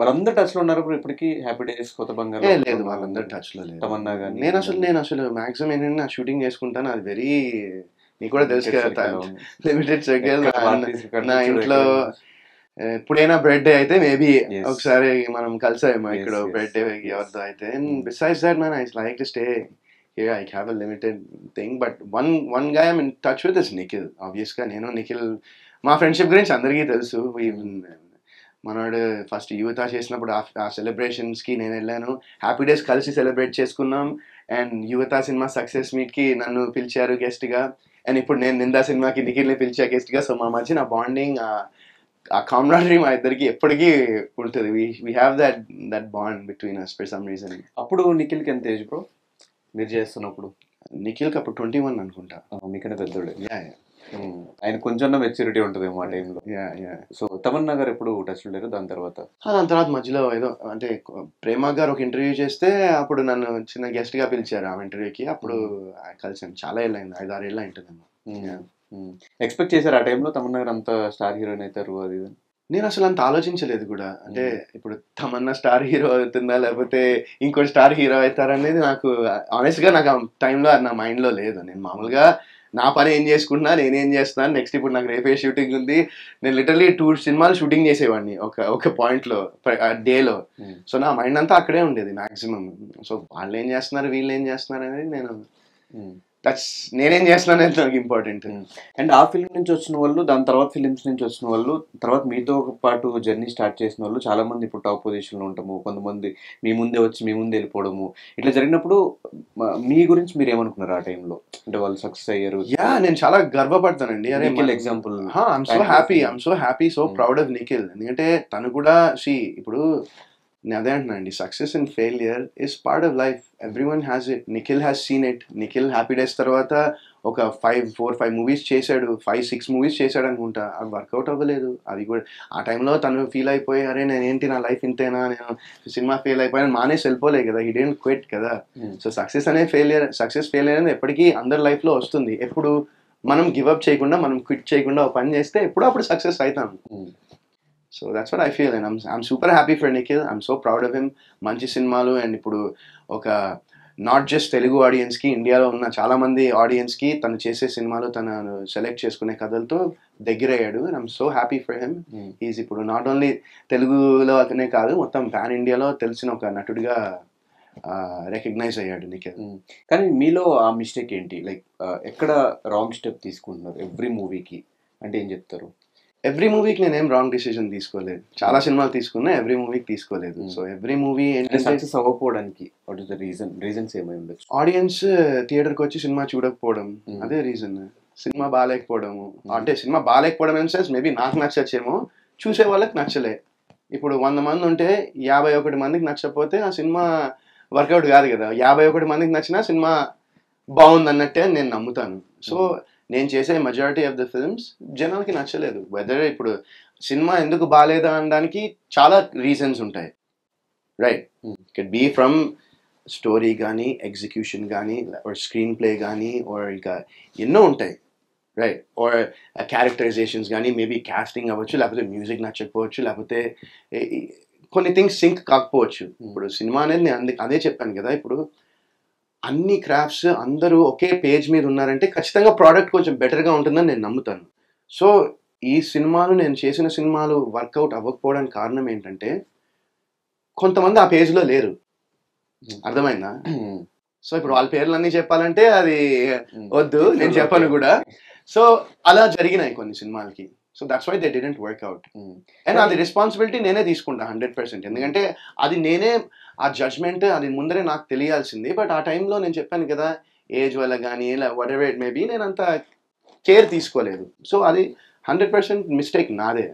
వాళ్ళందరూ టచ్ లో ఉన్నారు ఇప్పటికి? హ్యాపీ డేస్, కొత్త బంగారు లేదు, వాళ్ళందరూ టచ్ లో లేదు. తమన్నా గానీ నేను అసలు మాక్సిమం ఏంటంటే నా షూటింగ్ చేసుకుంటాను, అది వెరీ నీకు కూడా తెలుసు కదా, లిమిటెడ్ సర్కిల్. నా ఇంట్లో ఎప్పుడైనా బర్త్డే అయితే మేబీ ఒకసారి మనం కలిసాము ఇక్కడ బర్త్డే ఎవరితో అయితే. And besides that man I like to stay here. I have a limited thing. But one guy I'm in touch with is Nikhil. Obvious గా నేను నిఖిల్ మా ఫ్రెండ్షిప్ గురించి అందరికీ తెలుసు. మనోడు ఫస్ట్ యువత చేసినప్పుడు ఆ సెలబ్రేషన్స్కి నేను వెళ్ళాను. హ్యాపీ డేస్ కలిసి సెలబ్రేట్ చేసుకున్నాం. అండ్ యువత సినిమా సక్సెస్ మీట్కి నన్ను పిలిచారు గెస్ట్గా. అండ్ ఇప్పుడు నేను నిందా సినిమాకి నిఖిల్ని పిలిచా గెస్ట్గా. సో మా మధ్య నా బాండింగ్, ఆ కామ్రాడరీ మా ఇద్దరికి ఎప్పటికీ ఉంటుంది. We have that bond between us for some reason. అప్పుడు నిఖిల్కి ఎంత ఏజ్ బ్రో మీరు చేస్తున్నప్పుడు? నిఖిల్కి అప్పుడు 21 అనుకుంటా. మీకన్నా పెద్దోడే. ఆయన కొంచెం మెచ్యూరిటీ ఉంటుంది ఆ టైంలో. సో తమన్నా గారు ఎప్పుడు టచ్ లేరు దాని తర్వాత మధ్యలో ఏదో అంటే ప్రేమ గారు ఒక ఇంటర్వ్యూ చేస్తే అప్పుడు నన్ను చిన్న గెస్ట్ గా పిలిచారు ఆ ఇంటర్వ్యూకి. అప్పుడు కలిసాను. చాలా ఏళ్ళైంది, 5-6 ఏళ్ళు అయింటుందేమో. ఎక్స్పెక్ట్ చేశారు ఆ టైంలో తమన్నా గారు అంత స్టార్ హీరోయిన్ అవుతారు అది? నేను అసలు అంత ఆలోచించలేదు కూడా. అంటే ఇప్పుడు తమన్నా స్టార్ హీరో అవుతుందా లేకపోతే ఇంకో స్టార్ హీరో అవుతారనేది నాకు ఆనెస్ట్ గా నాకు ఆ టైంలో నా మైండ్ లో లేదు. నేను మామూలుగా నా పని ఏం చేసుకుంటున్నా, నేనేం చేస్తున్నాను నెక్స్ట్. ఇప్పుడు నాకు రేపే షూటింగ్ ఉంది. నేను లిటరలీ 2 సినిమాలు షూటింగ్ చేసేవాడిని ఒక పాయింట్లో డేలో. సో నా మైండ్ అంతా అక్కడే ఉండేది మాక్సిమం. సో వాళ్ళు ఏం చేస్తున్నారు, వీళ్ళు ఏం చేస్తున్నారు అనేది నేను నేనేం చేస్తున్నాను అనేది నాకు ఇంపార్టెంట్. అండ్ ఆ ఫిల్మ్ నుంచి వచ్చిన వాళ్ళు, దాని తర్వాత ఫిలిమ్స్ నుంచి వచ్చిన వాళ్ళు, తర్వాత మీతో పాటు జర్నీ స్టార్ట్ చేసిన వాళ్ళు చాలా మంది ఇప్పుడు టాప్ పొజిషన్లో ఉంటాము. కొంతమంది మీ ముందే వచ్చి మీ ముందే వెళ్ళిపోవడము ఇట్లా జరిగినప్పుడు మీ గురించి మీరు ఏమనుకున్నారు ఆ టైంలో? అంటే వాళ్ళు సక్సెస్ అయ్యారు. నేను చాలా గర్వపడతానండి. అరే Nikhil example. I'm so happy, so proud of Nikhil. ఎందుకంటే తను కూడా ఇప్పుడు నేను అదే అంటున్నానండి, success and failure is part of life. Everyone has it. Nikhil has seen it. Nikhil happy days తర్వాత ఒక 4-5 మూవీస్ చేశాడు, 5-6 మూవీస్ చేశాడు అనుకుంటా. అవి వర్కౌట్ అవ్వలేదు. అది కూడా ఆ టైంలో తను ఫీల్ అయిపోయి అరే నేనేంటి, నా లైఫ్ ఇంతేనా, నేను సినిమా ఫెయిల్ అయిపోయాను మానేసి వెళ్ళిపోలే కదా. హీ డిడ్ంట్ క్విట్ కదా. సో సక్సెస్ ఫెయిలియర్ అనేది ఎప్పటికీ అందరి లైఫ్లో వస్తుంది. ఎప్పుడు మనం గివ్అప్ చేయకుండా, మనం క్విట్ చేయకుండా ఒక పని చేస్తే ఎప్పుడో అప్పుడు సక్సెస్ అవుతాం. So that's what I feel. And I'm super happy for Nikhil. I'm so proud of him. మంచి సినిమాలు. అండ్ ఇప్పుడు ఒక నాట్ జస్ట్ తెలుగు ఆడియన్స్కి, ఇండియాలో ఉన్న చాలామంది ఆడియన్స్కి తను చేసే సినిమాలు, తను సెలెక్ట్ చేసుకునే కథలతో దగ్గరయ్యాడు. And I'm so happy for him. Is ఇప్పుడు నాట్ ఓన్లీ తెలుగులో అతనే కాదు, మొత్తం పాన్ ఇండియాలో తెలిసిన ఒక నటుడిగా రికగ్నైజ్ అయ్యాడు నిఖిల్. కానీ మీలో ఆ మిస్టేక్ ఏంటి? లైక్ ఎక్కడ రాంగ్ స్టెప్ తీసుకుంటున్నారు ఎవ్రీ మూవీకి అంటే ఏం చెప్తారు? ఎవ్రీ మూవీకి నేనేం రాంగ్ డిసిజన్ తీసుకోలేదు. చాలా సినిమాలు తీసుకున్నా, ఎవ్రీ మూవీకి తీసుకోలేదు. సో ఎవ్రీ మూవీ సక్సెస్ అవ్వకపోవడానికి రీజన్స్ ఏమై ఉండొచ్చు? ఆడియన్స్ థియేటర్కి వచ్చి సినిమా చూడకపోవడం, అదే రీజన్. సినిమా బాగాలేకపోవడము. అంటే సినిమా బాగాలేకపోవడం ఇన్ సెన్స్ మేబీ నాకు నచ్చచ్చేమో, చూసే వాళ్ళకి నచ్చలే. ఇప్పుడు 100 మంది ఉంటే 51 మందికి నచ్చకపోతే ఆ సినిమా వర్కౌట్ కాదు కదా. 51 మందికి నచ్చినా సినిమా బాగుంది అన్నట్టే నేను నమ్ముతాను. సో నేను చేసే మెజారిటీ ఆఫ్ ద ఫిల్మ్స్ జనాలకి నచ్చలేదు. వెదర్ ఇప్పుడు సినిమా ఎందుకు బాగాలేదా అనడానికి చాలా రీజన్స్ ఉంటాయి, right? Can be from story కానీ, ఎగ్జిక్యూషన్ కానీ, స్క్రీన్ ప్లే కానీ, ఇంకా ఎన్నో ఉంటాయి, రైట్? క్యారెక్టరైజేషన్స్ కానీ, మేబీ కాస్టింగ్ అవ్వచ్చు, లేకపోతే మ్యూజిక్ నచ్చకపోవచ్చు, లేకపోతే కొన్ని థింగ్స్ సింక్ కాకపోవచ్చు. ఇప్పుడు సినిమా అనేది నేను అదే చెప్పాను కదా, ఇప్పుడు అన్ని క్రాఫ్ట్స్ అందరూ ఒకే పేజ్ మీద ఉన్నారంటే ఖచ్చితంగా ప్రోడక్ట్ కొంచెం బెటర్గా ఉంటుందని నేను నమ్ముతాను. సో ఈ సినిమాలు, నేను చేసిన సినిమాలు వర్కౌట్ అవ్వకపోవడానికి కారణం ఏంటంటే కొంతమంది ఆ పేజ్లో లేరు. అర్థమైందా? సో ఇప్పుడు వాళ్ళ పేర్లన్నీ చెప్పాలంటే అది వద్దు, నేను చెప్పను కూడా. సో అలా జరిగినాయి కొన్ని సినిమాలకి. So that's why they didn't work out. And అది రెస్పాన్సిబిలిటీ నేనే తీసుకుంటా 100%. ఎందుకంటే అది నేనే, ఆ జడ్జ్మెంట్ అది ముందరే నాకు తెలియాల్సింది. బట్ ఆ టైంలో నేను చెప్పాను కదా, ఏజ్ వల్ల కానీ వాట్ ఎవర్ ఇట్ మేబీ నేను అంత కేర్ తీసుకోలేదు. సో అది 100% మిస్టేక్ నాదే.